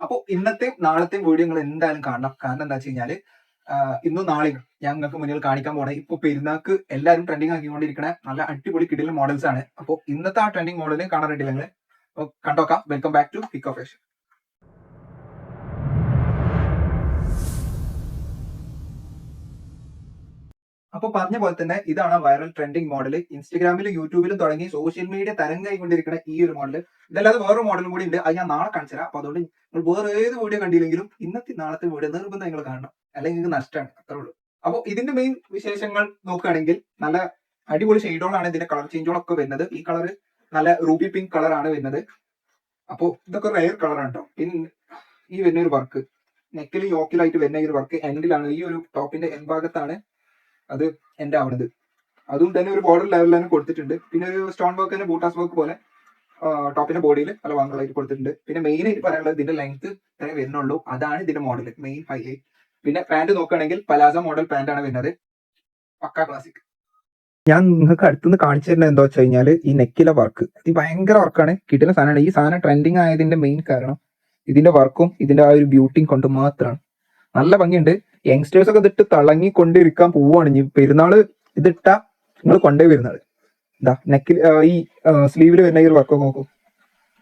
അപ്പോൾ ഇന്നത്തെയും നാളത്തെയും വീഡിയോ നിങ്ങൾ എന്തായാലും കാണണം. കാരണം എന്താ വെച്ച് കഴിഞ്ഞാല് ഇന്നും നാളെയും ഞാൻ നിങ്ങൾക്ക് മുന്നിൽ കാണിക്കാൻ പോണേ ഇപ്പൊ പെരുന്നാൾക്ക് എല്ലാവരും ട്രെൻഡിങ് ആക്കിക്കൊണ്ടിരിക്കുന്ന നല്ല അടിപൊളി കിടിലൻ മോഡൽസ് ആണ്. അപ്പോൾ ഇന്നത്തെ ആ ട്രെൻഡിങ് മോഡൽ കാണാൻ റെഡി നിങ്ങൾ കണ്ടോക്കാം. Welcome back to pick of fashion. അപ്പൊ പറഞ്ഞ പോലെ തന്നെ ഇതാണ് വൈറൽ ട്രെൻഡിങ് മോഡൽ. ഇൻസ്റ്റാഗ്രാമിലും യൂട്യൂബിലും തുടങ്ങി സോഷ്യൽ മീഡിയ തരംഗായിക്കൊണ്ടിരിക്കുന്ന ഈ ഒരു മോഡൽ. ഇതല്ലാതെ വേറൊരു മോഡലും കൂടി ഉണ്ട്, അത് ഞാൻ നാളെ കാണിച്ചു തരാം. അപ്പൊ അതുകൊണ്ട് നിങ്ങൾ വേറെ ഏത് വീഡിയോ കണ്ടില്ലെങ്കിലും ഇന്നത്തെ നാളത്തെ വീഡിയോ നിർബന്ധം നിങ്ങൾ കാണണം, അല്ലെങ്കിൽ നിങ്ങൾക്ക് നഷ്ടമാണ്. അത്രേ ഉള്ളൂ. അപ്പോൾ ഇതിന്റെ മെയിൻ വിശേഷങ്ങൾ നോക്കുകയാണെങ്കിൽ നല്ല അടിപൊളി ഷെയ്ഡുകളാണ് ഇതിന്റെ കളർ ചേഞ്ചുകളൊക്കെ വരുന്നത്. ഈ കളർ നല്ല റൂബി പിങ്ക് കളറാണ് വരുന്നത്. അപ്പോൾ ഇതൊക്കെ റെയർ കളറാണ് കേട്ടോ. പിന്നെ ഈ വരുന്ന ഒരു വർക്ക് നെക്കിലും യോക്കിലായിട്ട് വരുന്ന ഈ ഒരു വർക്ക് എൻഡിലാണ്, ഈ ഒരു ടോപ്പിന്റെ എൻ ഭാഗത്താണ് അത് എന്റെ ആവുന്നത്. അതും തന്നെ ഒരു ബോർഡർ ലെവലിൽ തന്നെ കൊടുത്തിട്ടുണ്ട്. പിന്നെ ഒരു സ്റ്റോൺ വർക്ക് തന്നെ ബൂട്ടാസ് വർക്ക് പോലെ ടോപ്പിന്റെ ബോഡിയിൽ പല ഭാഗങ്ങളായിട്ട് കൊടുത്തിട്ടുണ്ട്. പിന്നെ മെയിൻ ആയിട്ട് പറയാനുള്ളത് ഇതിന്റെ ലെങ്ത് ഇത്രേ വരുന്നുള്ളൂ, അതാണ് ഇതിന്റെ മോഡൽ മെയിൻ ഹൈലൈറ്റ്. പിന്നെ പാന്റ് നോക്കുകയാണെങ്കിൽ പലാസ മോഡൽ പാന്റ് ആണ് വരുന്നത്, പക്ക ക്ലാസിക്. ഞാൻ നിങ്ങൾക്ക് അടുത്തുനിന്ന് കാണിച്ചു തരുന്നത് എന്താ വെച്ച് കഴിഞ്ഞാൽ ഈ നെക്കിലെ വർക്ക്, ഇത് ഭയങ്കര വർക്കാണ്, കിട്ടുന്ന സാധനമാണ്. ഈ സാധനം ട്രെൻഡിങ് ആയതിന്റെ മെയിൻ കാരണം ഇതിന്റെ വർക്കും ഇതിന്റെ ആ ഒരു ബ്യൂട്ടിയും കൊണ്ട് മാത്രമാണ്. നല്ല ഭംഗിയുണ്ട്. യങ്സ്റ്റേഴ്സ് ഒക്കെ ഇതിട്ട് തിളങ്ങിക്കൊണ്ടിരിക്കാൻ പോവാണ്. ഇനി പെരുന്നാള് ഇതിട്ടാ നിങ്ങൾ കൊണ്ടേ വരുന്നത്. ഇതാ നെക്കിൽ ഈ സ്ലീവിൽ വരുന്ന ഈ ഒരു വർക്ക് നോക്കും,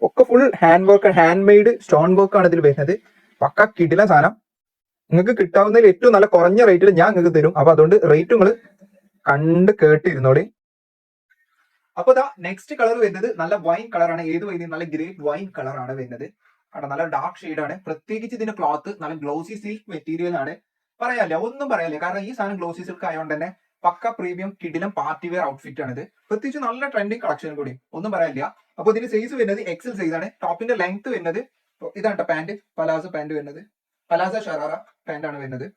ഒക്കെ full hand work, hand made stone work ആണ് ഇതിൽ വരുന്നത്. പക്ക കിടില സാധനം. നിങ്ങൾക്ക് കിട്ടാവുന്നതിൽ ഏറ്റവും നല്ല കുറഞ്ഞ റേറ്റിൽ ഞാൻ നിങ്ങൾക്ക് തരും. അപ്പൊ അതുകൊണ്ട് റേറ്റ് നിങ്ങൾ കണ്ട് കേട്ടിരുന്നോളി. അപ്പൊ ഇതാ നെക്സ്റ്റ് കളർ വരുന്നത് നല്ല വൈൻ കളറാണ്. ഏത് വൈൻ? നല്ല ഗ്രേറ്റ് വൈൻ കളറാണ് വരുന്നത്. അവിടെ നല്ല ഡാർക്ക് ഷെയ്ഡാണ്. പ്രത്യേകിച്ച് ഇതിന്റെ ക്ലോത്ത് നല്ല ഗ്ലോസി സിൽക്ക് മെറ്റീരിയൽ ആണ്. പറയാല്ല, ഒന്നും പറയാല്ല. കാരണം ഈ സാധനം ഗ്ലോസി സിൽക്ക് ആയതുകൊണ്ട് തന്നെ പക്ക പ്രീമിയം കിടിലം പാർട്ടി വെയർ ഔട്ട്ഫിറ്റ് ആണ് ഇത്. പ്രത്യേകിച്ച് നല്ല ട്രെൻഡിങ് കളക്ഷൻ കൂടി, ഒന്നും പറയാനില്ല. അപ്പൊ ഇതിന്റെ സൈസ് വരുന്നത് എക്സൽ സൈസ് ആണ്. ടോപ്പിന്റെ ലെങ്ത് വരുന്നത് ഇതാണ് പാന്റ്, പലാസോ പാന്റ് വരുന്നത്, പലാസ ഷറാറ പാന്റ് ആണ് വരുന്നത്.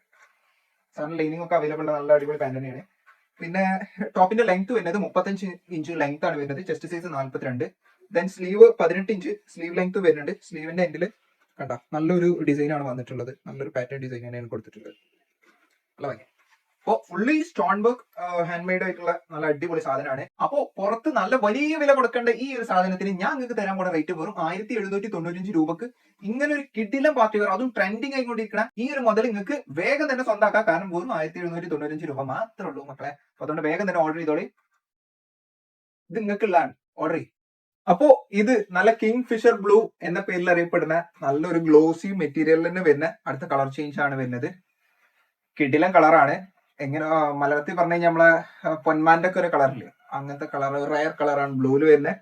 സാധനം ലൈനിങ് ഒക്കെ അവൈലബിൾ ആണ്, നല്ല അടിപൊളി പാന്റ് തന്നെയാണ്. പിന്നെ ടോപ്പിന്റെ ലെങ്ത് വരുന്നത് 35 ഇഞ്ച് ലെങ്ത് ആണ് വരുന്നത്. Chest size 42. Then sleeve 18 inch sleeve length വരുന്നുണ്ട്. സ്ലീവിന്റെ എൻഡിൽ കണ്ട നല്ലൊരു ഡിസൈൻ ആണ് വന്നിട്ടുള്ളത്, നല്ലൊരു പാറ്റേൺ ഡിസൈൻ തന്നെയാണ് കൊടുത്തിട്ടുള്ളത്. നല്ല ഭംഗി. അപ്പോ fully stone work hand made ആയിട്ടുള്ള നല്ല അടിപൊളി സാധനമാണ്. അപ്പോ പുറത്ത് നല്ല വലിയ വില കൊടുക്കേണ്ട ഈ ഒരു സാധനത്തിന് ഞാൻ നിങ്ങൾക്ക് തരാൻ പോണ റേറ്റ് വെറും 1795 രൂപക്ക് ഇങ്ങനെ ഒരു കിടിലം പാർട്ടി വെയർ, അതും ട്രെൻഡിങ് ആയിക്കൊണ്ടിരിക്കുന്ന ഈ ഒരു മുതൽ നിങ്ങൾക്ക് വേഗം തന്നെ സ്വന്തമാക്കാം. കാരണം വെറും 1795 രൂപ മാത്രമേ ഉള്ളൂ മക്കളെ. അപ്പൊ അതുകൊണ്ട് വേഗം തന്നെ ഓർഡർ ചെയ്തോളി. ഇത് നിങ്ങൾക്കുള്ളതാണ്, ഓർഡർ ചെയ്യും. അപ്പോ ഇത് നല്ല കിങ് ഫിഷർ ബ്ലൂ എന്ന പേരിൽ അറിയപ്പെടുന്ന നല്ലൊരു ഗ്ലോസി മെറ്റീരിയലിൽ തന്നെ വരുന്ന അടുത്ത കളർ ചേഞ്ച് ആണ് വരുന്നത്. കിടിലൻ കളറാണ്. എങ്ങനെ മലയാളത്തിൽ പറഞ്ഞു കഴിഞ്ഞാൽ നമ്മളെ പൊന്മാന്റെ ഒക്കെ ഒരു കളറില്ലേ, അങ്ങനത്തെ കളർ, റയർ കളറാണ് ബ്ലൂവിൽ വരുന്ന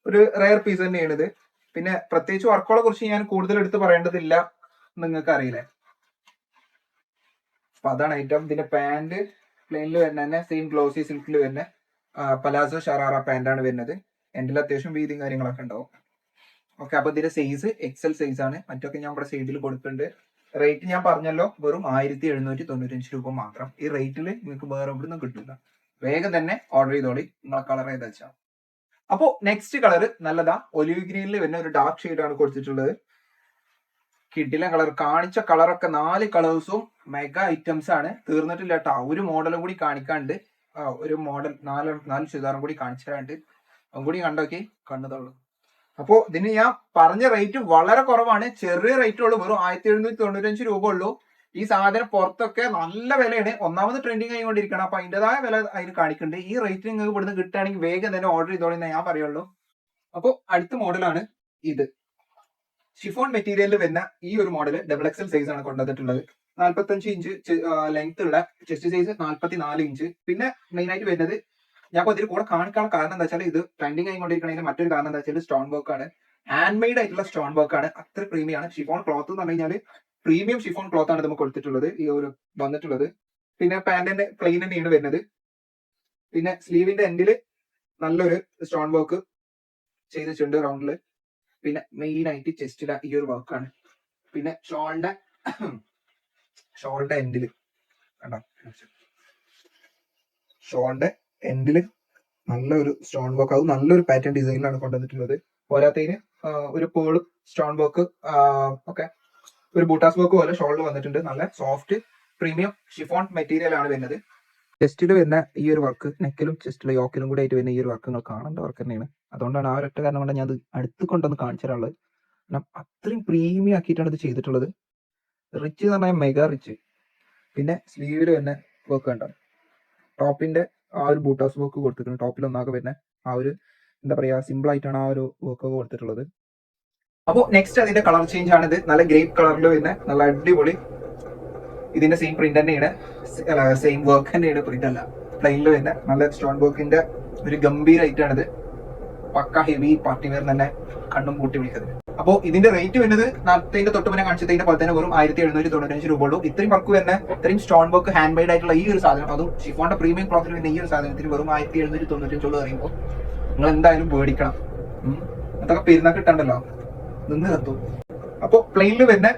ഒരു റയർ പീസ് തന്നെയാണ് ഇത്. പിന്നെ പ്രത്യേകിച്ച് വർക്കുകളെ കുറിച്ച് ഞാൻ കൂടുതൽ എടുത്ത് പറയേണ്ടതില്ല, നിങ്ങൾക്ക് അറിയില്ലേ. അപ്പൊ അതാണ് ഐറ്റം. ഇതിന്റെ പാന്റ് പ്ലെയിനിൽ വരുന്ന തന്നെ സെയിം ഗ്ലോസി സിൽക്കിൽ വരുന്ന പലാസോ ഷറാറ പാന്റ് ആണ് വരുന്നത്. എൻഡിൽ അത്യാവശ്യം വീതിയും കാര്യങ്ങളൊക്കെ ഉണ്ടാവും. ഓക്കെ, അപ്പൊ ഇതിന്റെ സൈസ് എക്സൽ സൈസ് ആണ്. മറ്റൊക്കെ ഞാൻ ഇവിടെ സൈഡിൽ കൊടുക്കുന്നുണ്ട്. റേറ്റ് ഞാൻ പറഞ്ഞല്ലോ, വെറും 1795 രൂപ മാത്രം. ഈ റേറ്റിൽ നിങ്ങൾക്ക് വേറെ എവിടുന്നും കിട്ടില്ല. വേഗം തന്നെ ഓർഡർ ചെയ്തോളി, നിങ്ങളെ കളർ ഏതാ വെച്ചാൽ. അപ്പോ നെക്സ്റ്റ് കളർ നല്ലതാ, ഒലിവ് ഗ്രീനിൽ വരുന്ന ഒരു ഡാർക്ക് ഷെയ്ഡ് ആണ് കൊടുത്തിട്ടുള്ളത്. കിടിലൻ കളർ. കാണിച്ച കളറൊക്കെ 4 കളേഴ്സും മെഗാ ഐറ്റംസ് ആണ്. തീർന്നിട്ടില്ല കേട്ടോ, ഒരു മോഡലും കൂടി കാണിക്കാണ്ട്. ഒരു മോഡൽ 4 ചുരിദാറും കൂടി കാണിച്ചു തരാണ്ട്, അതും കൂടി കണ്ടോക്കി കണ്ണുതുള്ളു. അപ്പോ ഇതിന് ഞാൻ പറഞ്ഞ റേറ്റ് വളരെ കുറവാണ്, ചെറിയ റേറ്റ് ഉള്ളൂ, വെറും 1795 രൂപ ഉള്ളൂ. ഈ സാധനം പുറത്തൊക്കെ നല്ല വിലയാണ്, ഒന്നാമത് ട്രെൻഡിങ് ആയിക്കൊണ്ടിരിക്കണം. അപ്പൊ അതിൻ്റെതായ വില അതിന് കാണിക്കുന്നുണ്ട്. ഈ റേറ്റ് നിങ്ങൾക്ക് ഇവിടുന്ന് കിട്ടുകയാണെങ്കിൽ വേഗം തന്നെ ഓർഡർ ചെയ്തോളെന്ന് ഞാൻ പറയുള്ളൂ. അപ്പോൾ അടുത്ത മോഡലാണ് ഇത്. ഷിഫോൺ മെറ്റീരിയലിൽ വരുന്ന ഈ ഒരു മോഡൽ ഡബിൾ എക്സൽ സൈസ് ആണ് കൊണ്ടുവന്നിട്ടുള്ളത്. 45 ഇഞ്ച് ലെങ്ത് ഉള്ള ചെസ്റ്റ് സൈസ് 44 ഇഞ്ച്. പിന്നെ മെയിൻ ആയിട്ട് വരുന്നത് ഞാൻ ഇതിൽ കൂടെ കാണിക്കാനുള്ള കാരണം എന്താ വെച്ചാൽ ഇത് ട്രെൻഡിങ് ആയിക്കൊണ്ടിരിക്കുന്നതിന് മറ്റൊരു കാരണം എന്താ വെച്ചാൽ സ്റ്റോൺ വർക്ക് ആണ്, ഹാൻഡ് മെയ്ഡ് ആയിട്ടുള്ള സ്റ്റോൺ വർക്ക് ആണ്. അത്ര പ്രീമിയം ആണ്. ഷിഫോൺ ക്ലോത്ത് എന്ന് പറഞ്ഞു കഴിഞ്ഞാൽ പ്രീമിയം ഷിഫോൺ ക്ലോത്ത് ആണ് നമുക്ക് കൊടുത്തിട്ടുള്ളത്, ഈ ഒരു വന്നിട്ടുള്ളത്. പിന്നെ പാന്റിന്റെ പ്ലെയിൻ തന്നെയാണ് വരുന്നത്. പിന്നെ സ്ലീവിന്റെ എൻഡിൽ നല്ലൊരു സ്റ്റോൺ വർക്ക് ചെയ്തിട്ടുണ്ട് റൗണ്ടില്. പിന്നെ മെയിൻ ആയിട്ട് ചെസ്റ്റിലെ ഈ ഒരു വർക്കാണ്. പിന്നെ ഷോളിന്റെ എൻഡില് കണ്ടോ, ഷോളിന്റെ എൻഡില് നല്ലൊരു സ്റ്റോൺ വർക്ക്, അത് നല്ലൊരു പാറ്റേൺ ഡിസൈനിലാണ് കൊണ്ടുവന്നിട്ടുള്ളത്. പോരാത്തതിന് ഒരു പേള് സ്റ്റോൺ വർക്ക് ഒക്കെ ഒരു ബൂട്ടാസ് വർക്ക് പോലെ ഷോളിൽ വന്നിട്ടുണ്ട്. നല്ല സോഫ്റ്റ് പ്രീമിയം ഷിഫോൺ മെറ്റീരിയൽ ആണ് വരുന്നത്. ചെസ്റ്റിൽ വരുന്ന ഈ ഒരു വർക്ക്, നെക്കിലും ചെസ്റ്റിലും യോക്കിലും കൂടി ആയിട്ട് വരുന്ന ഈ ഒരു വർക്ക് നിങ്ങൾ കാണേണ്ട വർക്ക് തന്നെയാണ്. അതുകൊണ്ടാണ് ആ ഒരൊറ്റ കാരണം കൊണ്ട് ഞാൻ അത് അടുത്ത് കൊണ്ടൊന്ന് കാണിച്ചു തരാനുള്ളത്. കാരണം അത്രയും പ്രീമിയം ആക്കിയിട്ടാണ് ഇത് ചെയ്തിട്ടുള്ളത്. റിച്ച് എന്ന് പറഞ്ഞാൽ മെഗാ റിച്ച്. പിന്നെ സ്ലീവിൽ തന്നെ വർക്ക് കണ്ടോ, ടോപ്പിന്റെ ആ ഒരു ബൂട്ടാസ് വർക്ക് കൊടുത്തിട്ടുണ്ട്. ടോപ്പിൽ ഒന്നാകെ വരുന്ന ആ ഒരു എന്താ പറയാ, സിമ്പിൾ ആയിട്ടാണ് ആ ഒരു വർക്ക് ഒക്കെ കൊടുത്തിട്ടുള്ളത്. അപ്പോൾ നെക്സ്റ്റ് അതിന്റെ കളർ ചേഞ്ച് ആണ്. ഇത് നല്ല ഗ്രേപ്പ് കളറിൽ വരുന്ന നല്ല അടിപൊളി, ഇതിന്റെ സെയിം പ്രിന്റ് തന്നെയാണ്, സെയിം വർക്ക് തന്നെയാണ്, പ്രിന്റ് അല്ല, പ്ലെയിനിൽ വരുന്ന നല്ല സ്റ്റോൺ വർക്കിന്റെ ഒരു ഗംഭീരമായിട്ടാണിത്. പക്ക ഹെവി പാർട്ടി വെയർ തന്നെ കണ്ണും കൂട്ടി വിളിക്കുന്നത്. അപ്പോൾ ഇതിന്റെ റേറ്റ് വരുന്നത് നേരത്തെ തൊട്ട് മുന്നേ കാണിച്ചതിന്റെ പോലെ തന്നെ വെറും 1795 രൂപ ഉള്ളൂ. ഇത്രയും വർക്ക് വരുന്ന, ഇത്രയും സ്റ്റോൺ വർക്ക് ഹാൻഡ് മെയ്ഡ് ആയിട്ടുള്ള ഈ ഒരു സാധനം, അതും ഷിഫോണിന്റെ പ്രീമിയം ക്ലോത്തിൽ വരുന്ന ഈ ഒരു സാധനത്തിന് വെറും 1795 ഉള്ളൂ പറയുമ്പോൾ നിങ്ങൾ എന്തായാലും പേടിക്കണം. അതൊക്കെ പെരുന്നാൾ കിട്ടണ്ടല്ലോ, നിന്ന് കത്തും. അപ്പോൾ പ്ലെയിനിൽ വരുന്ന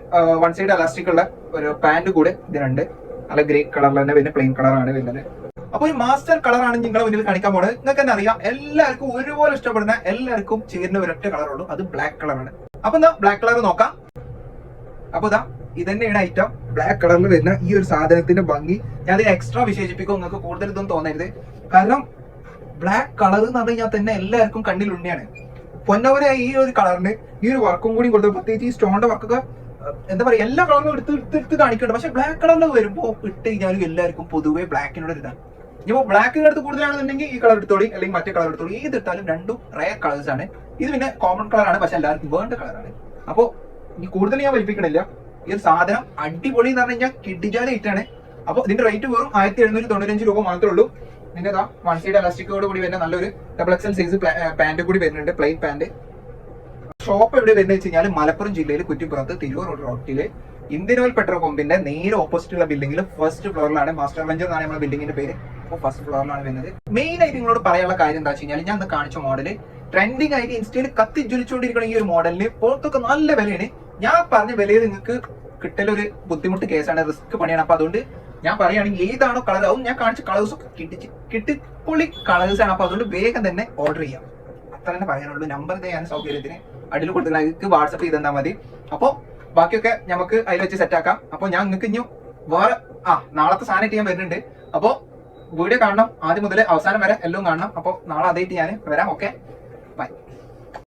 വൺ സൈഡ് അലാസ്റ്റിക് ഉള്ള ഒരു പാന്റ് കൂടെ ഇതിനുണ്ട്. നല്ല ഗ്രേ കളറിൽ തന്നെ വരുന്ന പ്ലെയിൻ കളറാണ് വരുന്നത്. അപ്പൊ ഒരു മാസ്റ്റർ കളറാണ് നിങ്ങളെ മുന്നിൽ കാണിക്കാൻ പോകുന്നത്. നിങ്ങൾക്ക് തന്നെ അറിയാം, എല്ലാവർക്കും ഒരുപോലെ ഇഷ്ടപ്പെടുന്ന, എല്ലാവർക്കും ചേരുന്ന ഒരൊറ്റ കളറുള്ളൂ, അത് ബ്ലാക്ക് കളറാണ്. അപ്പൊ എന്താ ബ്ലാക്ക് കളർ നോക്കാം. അപ്പൊ ഇതാ ഇതന്നെയാണ് ഐറ്റം. ബ്ലാക്ക് കളറിൽ വരുന്ന ഈ ഒരു സാധനത്തിന്റെ ഭംഗി ഞാൻ ഇതിന് എക്സ്ട്രാ വിശേഷിപ്പിക്കും, നിങ്ങൾക്ക് കൂടുതൽ ഇതൊന്നും തോന്നരുത്. കാരണം ബ്ലാക്ക് കളർ എന്ന് പറഞ്ഞു കഴിഞ്ഞാൽ തന്നെ എല്ലാവർക്കും കണ്ണിൽ ഉണ്ണിയാണ്. പൊന്നവരെ ഈ ഒരു കളറിന് ഈ ഒരു വർക്കും കൂടി കൊടുത്തു, പ്രത്യേകിച്ച് ഈ സ്റ്റോണിന്റെ വർക്കൊക്കെ എന്താ പറയാ, എല്ലാ കളറും എടുത്ത് കാണിക്കുന്നുണ്ട്. പക്ഷെ ബ്ലാക്ക് കളറിൽ വരുമ്പോൾ ഇട്ട് കഴിഞ്ഞാലും എല്ലാവർക്കും പൊതുവെ ബ്ലാക്കിനോട് ഇതാണ്. ഇപ്പൊ ബ്ലാക്കിന്റെ അടുത്ത് കൂടുതലാണെന്നുണ്ടെങ്കിൽ ഈ കളർ എടുത്തോളി, അല്ലെങ്കിൽ മറ്റേ കളർ എടുത്തോളി. ഏത് ഇട്ടാലും രണ്ടും റയർ കളേഴ്സ് ആണ്. ഇത് പിന്നെ കോമൺ കളറാണ്, പക്ഷെ എല്ലാവർക്കും വേണ്ട കളറാണ്. അപ്പൊ ഈ കൂടുതൽ ഞാൻ വലിപ്പിക്കണില്ല. ഈ ഒരു സാധനം അടിപൊളി എന്ന് പറഞ്ഞു കഴിഞ്ഞാൽ കിഡിജാലായിട്ടാണ്. അപ്പൊ ഇതിന്റെ റേറ്റ് വെറും 1795 രൂപ മാത്രമേ ഉള്ളൂ. ഇതിന്റെ വൺ സൈഡ് എലാസ്റ്റിക്കോട് കൂടി വരുന്ന നല്ലൊരു XXL സൈസ് പാന്റ് കൂടി വരുന്നുണ്ട്, പ്ലെയിൻ പാന്റ്. ഷോപ്പ് എവിടെ വരുന്നത് വെച്ച് കഴിഞ്ഞാൽ മലപ്പുറം ജില്ലയിൽ കുറ്റിപ്പുറത്ത് തിരൂർ റോട്ടില് ഇന്ത്യൻ ഓയിൽ പെട്രോൾ പമ്പിന്റെ നേരെ ഓപ്പോസിറ്റ് ഉള്ള ബിൽഡിംഗിൽ ഫസ്റ്റ് ഫ്ലോറിലാണ്. മാസ്റ്റർ വെഞ്ചർ എന്നാണ് നമ്മുടെ ബിൽഡിംഗിന്റെ പേര്. അപ്പോൾ ഫസ്റ്റ് ഫ്ലോറിലാണ് വരുന്നത്. മെയിൻ ആയിട്ട് നിങ്ങളോട് പറയാനുള്ള കാര്യം എന്താ വെച്ച് കഴിഞ്ഞാൽ, ഞാൻ ഇന്ന് കാണിച്ച മോഡല് ട്രെൻഡിങ് ആയിട്ട് ഇൻസ്റ്റയിൽ കത്തി ജ്വലിച്ചുകൊണ്ടിരിക്കുന്ന ഈ ഒരു മോഡലിന് പുറത്തൊക്കെ നല്ല വിലയാണ്. ഞാൻ പറഞ്ഞ വിലയിൽ നിങ്ങൾക്ക് കിട്ടലൊരു ബുദ്ധിമുട്ട് കേസാണ്, റിസ്ക് പണിയാണ്. അപ്പൊ അതുകൊണ്ട് ഞാൻ പറയുകയാണെങ്കിൽ ഏതാണോ കളർ, അതും ഞാൻ കാണിച്ച കളേഴ്സ് ഒക്കെ കിട്ടിപ്പൊളി കളേഴ്സ് ആണ്. അപ്പൊ അതുകൊണ്ട് വേഗം തന്നെ ഓർഡർ ചെയ്യാം, അത്ര തന്നെ പറയാനുള്ളൂ. നമ്പർ ഞാൻ സൗകര്യത്തിന് അടിയിൽ കൊടുത്തിട്ട് വാട്സപ്പ് ചെയ്ത് തന്നാൽ മതി. അപ്പോൾ ബാക്കിയൊക്കെ നമുക്ക് അതിൽ വെച്ച് സെറ്റ് ആക്കാം. അപ്പോൾ ഞാൻ നിങ്ങൾക്ക് ഇനി വേറെ നാളത്തെ സാധനം ചെയ്യാൻ വരുന്നുണ്ട്. അപ്പോൾ വീഡിയോ കാണണം, ആദ്യം മുതൽ അവസാനം വരെ എല്ലാം കാണണം. അപ്പോൾ നാളെ അതായിട്ട് ഞാൻ വരാം. Okay, by.